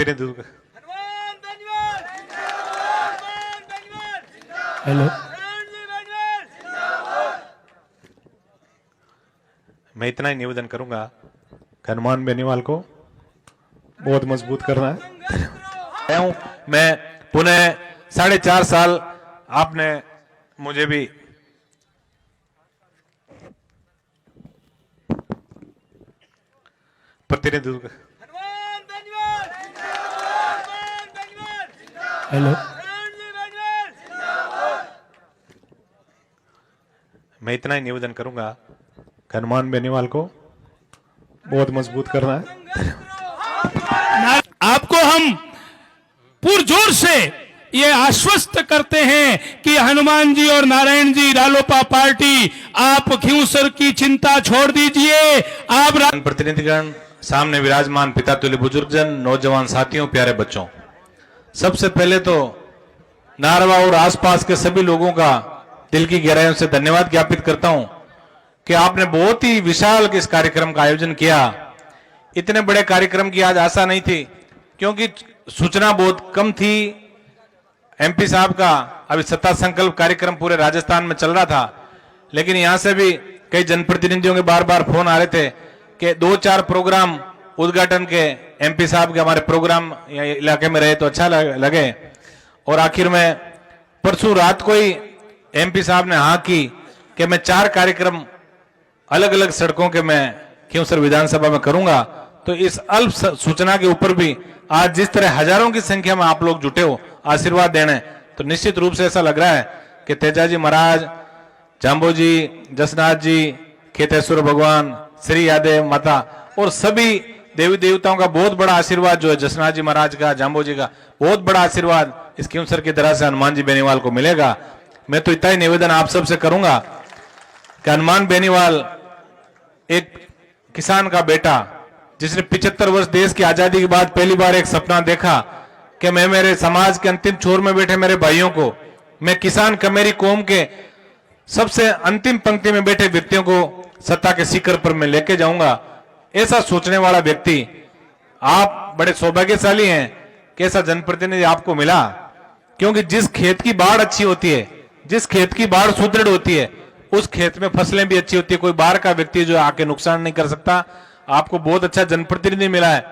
प्रतिनिधित्व। हेलो, मैं इतना ही निवेदन करूंगा कि हनुमान बेनीवाल को बहुत मजबूत करना है। मैं पुनः 4.5 साल आपने मुझे भी प्रतिनिधित्व। हेलो, मैं इतना ही निवेदन करूंगा कि हनुमान बेनीवाल को बहुत मजबूत करना है। आपको हम पुरजोर से ये आश्वस्त करते हैं कि हनुमान जी और नारायण जी रालोपा पार्टी, आप घिउसर की चिंता छोड़ दीजिए। आप प्रतिनिधिगण, सामने विराजमान पिता तुल्य बुजुर्गजन, नौजवान साथियों, प्यारे बच्चों, सबसे पहले तो नारवा और आसपास के सभी लोगों का दिल की गहराइयों से धन्यवाद ज्ञापित करता हूं कि आपने बहुत ही विशाल इस कार्यक्रम का आयोजन किया। इतने बड़े कार्यक्रम की आज आशा नहीं थी क्योंकि सूचना बहुत कम थी। एमपी साहब का अभी सत्ता संकल्प कार्यक्रम पूरे राजस्थान में चल रहा था, लेकिन यहां से भी कई जनप्रतिनिधियों के बार बार फोन आ रहे थे कि 2-4 प्रोग्राम उद्घाटन के एमपी साहब के हमारे प्रोग्राम इलाके में रहे तो अच्छा लगे। और आखिर में परसों रात को ही एमपी साहब ने हाँ की कि मैं 4 कार्यक्रम अलग अलग सड़कों के मैं खींवसर विधानसभा में करूंगा। तो इस अल्प सूचना के ऊपर भी आज जिस तरह हजारों की संख्या में आप लोग जुटे हो आशीर्वाद देने, तो निश्चित रूप से ऐसा लग रहा है कि तेजाजी महाराज, जाम्बो जी, जसनाथ जी, खेतेश्वर भगवान, श्री यादव माता और सभी देवी देवताओं का बहुत बड़ा आशीर्वाद जो है, जसनाथ जी महाराज का, जाम्बो जी का बहुत बड़ा आशीर्वाद इस खींवसर की तरह से हनुमान जी बेनीवाल को मिलेगा। मैं तो इतना ही निवेदन आप सबसे करूंगा कि हनुमान बेनीवाल एक किसान का बेटा जिसने 75 वर्ष देश की आजादी के बाद पहली बार एक सपना देखा कि मैं मेरे समाज के अंतिम छोर में बैठे मेरे भाइयों को, मैं किसान कमेरी कौम के सबसे अंतिम पंक्ति में बैठे व्यक्तियों को सत्ता के शिखर पर मैं लेके जाऊंगा। ऐसा सोचने वाला व्यक्ति, आप बड़े सौभाग्यशाली हैं कि ऐसा जनप्रतिनिधि आपको मिला। क्योंकि जिस खेत की बाढ़ अच्छी होती है, जिस खेत की बाढ़ सुदृढ़ होती है, उस खेत में फसलें भी अच्छी होती है। कोई बाहर का व्यक्ति जो आके नुकसान नहीं कर सकता। आपको बहुत अच्छा जनप्रतिनिधि मिला है।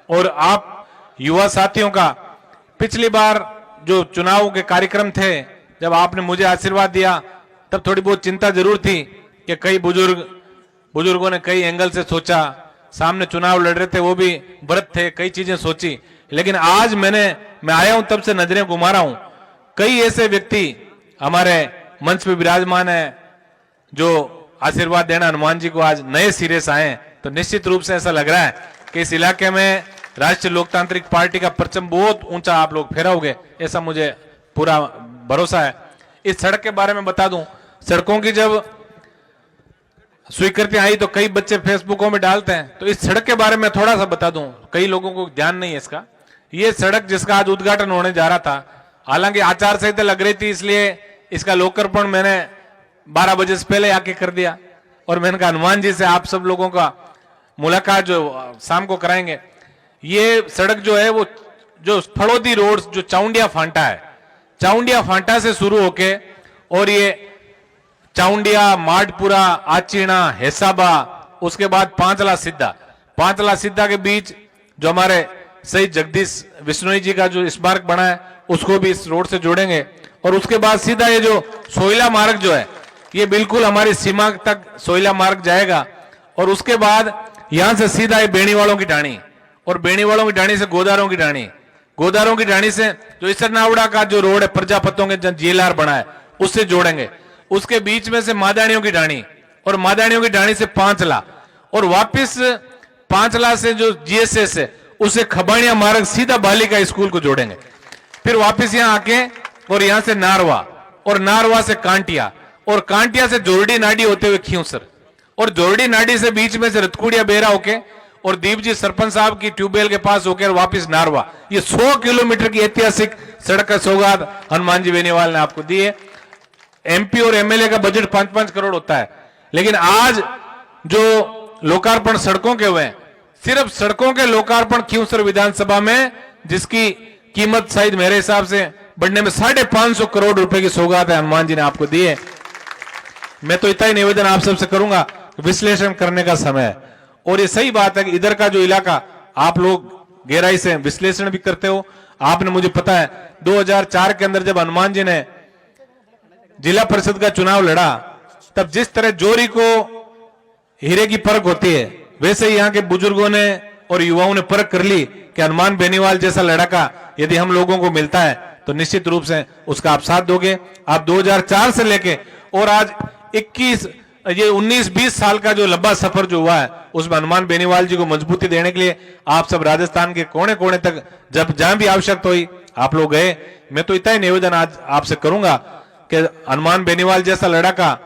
और आप युवा साथियों का, पिछली बार जो चुनाव के कार्यक्रम थे, जब आपने मुझे आशीर्वाद दिया तब थोड़ी बहुत चिंता जरूर थी कि कई बुजुर्गों ने कई एंगल से सोचा, सामने चुनाव लड़ रहे थे, वो भी व्रत थे, कई चीजें सोची। लेकिन आज मैं आया हूं तब से नजरें घुमा रहा हूं, कई ऐसे व्यक्ति हमारे मंच पे विराजमान है जो आशीर्वाद देना हनुमान जी को आज नए सिरे से आए। तो निश्चित रूप से ऐसा लग रहा है कि इस इलाके में राष्ट्रीय लोकतांत्रिक पार्टी का परचम बहुत ऊंचा आप लोग फहराओगे, ऐसा मुझे पूरा भरोसा है। इस सड़क के बारे में बता दूं, सड़कों की जब स्वीकृति आई तो कई बच्चे फेसबुकों में डालते हैं, तो इस सड़क के बारे में थोड़ा सा बता दूं, कई लोगों को ध्यान नहीं है इसका। ये सड़क जिसका आज उद्घाटन होने जा रहा था, हालांकि आचार संहिता लग रही थी, इसलिए इसका लोकार्पण मैंने 12 बजे से पहले आके कर दिया। और मैंने कहा हनुमान जी से आप सब लोगों का मुलाकात जो शाम को कराएंगे। ये सड़क जो है वो जो फड़ौदी रोड जो चाउंडिया फांटा है, चाउंडिया फांटा से शुरू होके और ये चाउंडिया, माडपुरा, आचीना, हेसाबा, उसके बाद पांचला सिद्धा के बीच जो हमारे शहीद जगदीश विश्नोई जी का जो स्मारक बना है उसको भी इस रोड से जोड़ेंगे। और उसके बाद सीधा ये जो सोयला मार्ग जो है, ये बिल्कुल हमारी सीमा तक सोयला मार्ग जाएगा। और उसके बाद यहां से सीधा ये बेणीवालों की ढाणी, और बेणीवालों की ढाणी से गोदारों की ढाणी, गोदारों की ढाणी से जो इसरनावड़ा का जो रोड है प्रजापतों के जेएलआर बना है उससे जोड़ेंगे। उसके बीच में से मादानियों की ढाणी, और मादानियों की ढाणी से पांचला, और वापिस पांचला से जो जीएसएस है उसे खबाड़िया मार्ग सीधा बालिका स्कूल को जोड़ेंगे। फिर वापिस यहां आके और यहां से नारवा, और नारवा से कांटिया, और कांटिया से जोरडी नाडी होते हुए खींवसर, और जोरडी नाडी से बीच में से रतकुड़िया बेरा होके और दीप जी सरपंच साहब की ट्यूबवेल के पास होकर वापिस नारवा। ये 100 किलोमीटर की ऐतिहासिक सड़क का सौगात हनुमान जी बेनीवाल ने आपको दी है। एमपी और एमएलए का बजट 5-5 करोड़ होता है, लेकिन आज जो लोकार्पण सड़कों के हुए, सिर्फ सड़कों के लोकार्पण खींवसर विधानसभा में जिसकी कीमत शायद मेरे हिसाब से बढ़ने में 550 करोड़ रुपए की सौगात है हनुमान जी ने आपको दी है। मैं तो इतना ही निवेदन आप सबसे करूंगा, विश्लेषण करने का समय है। और ये सही बात है कि इधर का जो इलाका आप लोग गहराई से विश्लेषण भी करते हो। आपने, मुझे पता है 2004 के अंदर जब हनुमान जी ने जिला परिषद का चुनाव लड़ा, तब जिस तरह जोरी को हीरे की परख होती है, वैसे ही यहाँ के बुजुर्गों ने और युवाओं ने परख कर ली कि हनुमान बेनीवाल जैसा लड़का यदि हम लोगों को मिलता है तो निश्चित रूप से उसका आप साथ दोगे। आप 2004 से लेके और आज 19-20 साल का जो लंबा सफर जो हुआ है, उसमें हनुमान बेनीवाल जी को मजबूती देने के लिए आप सब राजस्थान के कोने कोने तक जब जहां भी आवश्यकता हुई आप लोग गए। मैं तो इतना ही निवेदन आज आपसे करूंगा कि हनुमान बेनीवाल जैसा लड़का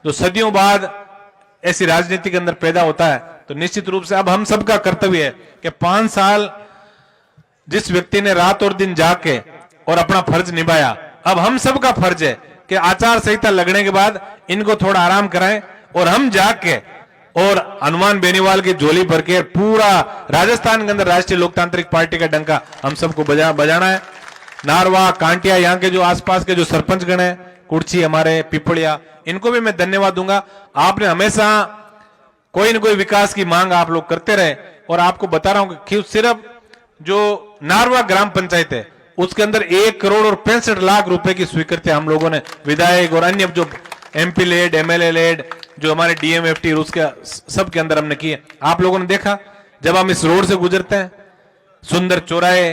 जो सदियों बाद ऐसी राजनीति के अंदर पैदा होता है, तो निश्चित रूप से अब हम सबका कर्तव्य है कि 5 साल जिस व्यक्ति ने रात और दिन जाग के और अपना फर्ज निभाया, अब हम सबका फर्ज है कि आचार संहिता लगने के बाद इनको थोड़ा आराम कराएं और हम जाग के और हनुमान बेनीवाल की झोली भर के पूरा राजस्थान के अंदर राष्ट्रीय लोकतांत्रिक पार्टी का डंका हम सबको बजाना है। नारवा, कांटिया, यहाँ के जो आसपास के जो सरपंच गण है, कुर्ची, हमारे पिपलिया, इनको भी मैं धन्यवाद दूंगा। आपने हमेशा कोई न कोई विकास की मांग आप लोग करते रहे। और आपको बता रहा हूं कि सिर्फ जो नारवा ग्राम पंचायत है उसके अंदर 1 करोड़ और 65 लाख रुपए की स्वीकृति हम लोगों ने विधायक और अन्य जो MP लेड, MLA लेड, जो हमारे DMFT उसके सब के अंदर हमने किए। आप लोगों ने देखा जब हम इस रोड से गुजरते हैं, सुंदर चौराहे,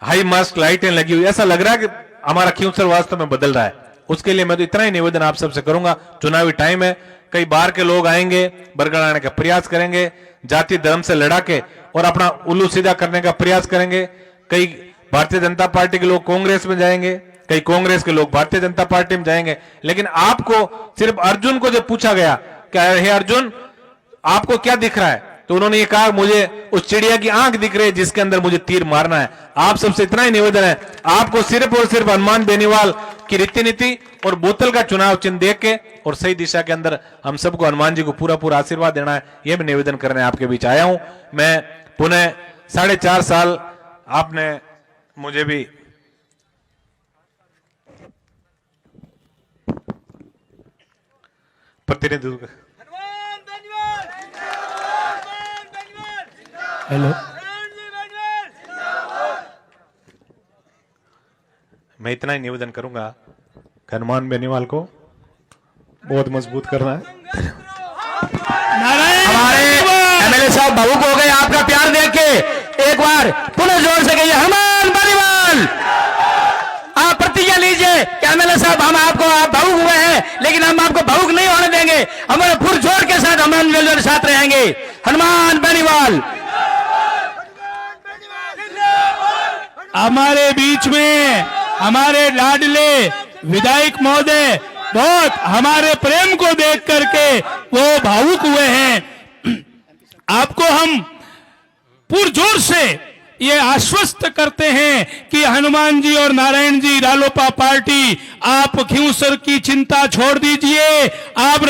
हाई मास्क लाइटें लगी हुई, ऐसा लग रहा है कि हमारा खींवसर वास्तव में बदल रहा है। उसके लिए मैं तो इतना ही निवेदन आप सबसे करूंगा, चुनावी टाइम है, कई बाहर के लोग आएंगे, बरगलाने का प्रयास करेंगे, जाति धर्म से लड़ा के और अपना उल्लू सीधा करने का प्रयास करेंगे। कई भारतीय जनता पार्टी के लोग कांग्रेस में जाएंगे, कई कांग्रेस के लोग भारतीय जनता पार्टी में जाएंगे। लेकिन आपको सिर्फ अर्जुन को जब पूछा गया कि हे अर्जुन आपको क्या दिख रहा है, तो उन्होंने ये कहा मुझे उस चिड़िया की आंख दिख रही है जिसके अंदर मुझे तीर मारना है। आप सबसे इतना ही निवेदन है, आपको सिर्फ और सिर्फ हनुमान बेनीवाल की रीति नीति और बोतल का चुनाव चिन्ह देख के और सही दिशा के अंदर हम सबको हनुमान जी को पूरा पूरा आशीर्वाद देना है। यह भी निवेदन करने आपके बीच आया हूं। मैं पुनः 4.5 साल आपने मुझे भी प्रतिनिधित्व। हेलो, मैं इतना ही निवेदन करूंगा, हनुमान बेनीवाल को बहुत मजबूत करना है। हमारे MLA साहब भावुक हो गए आपका प्यार देख के। एक बार पुनः जोर से कहिए हनुमान बेनीवाल। आप प्रतिज्ञा लीजिए कि MLA साहब हम आपको, आप भावुक हुए हैं लेकिन हम आपको भावुक नहीं होने देंगे, हमारे पुरजोर के साथ हनुमान बेनीवाल साथ रहेंगे। हनुमान बेनीवाल। हमारे बीच में हमारे लाडले विधायक महोदय बहुत हमारे प्रेम को देख करके वो भावुक हुए हैं। आपको हम पुरजोर से ये आश्वस्त करते हैं कि हनुमान जी और नारायण जी, रालोपा पार्टी, आप खींवसर की चिंता छोड़ दीजिए। आप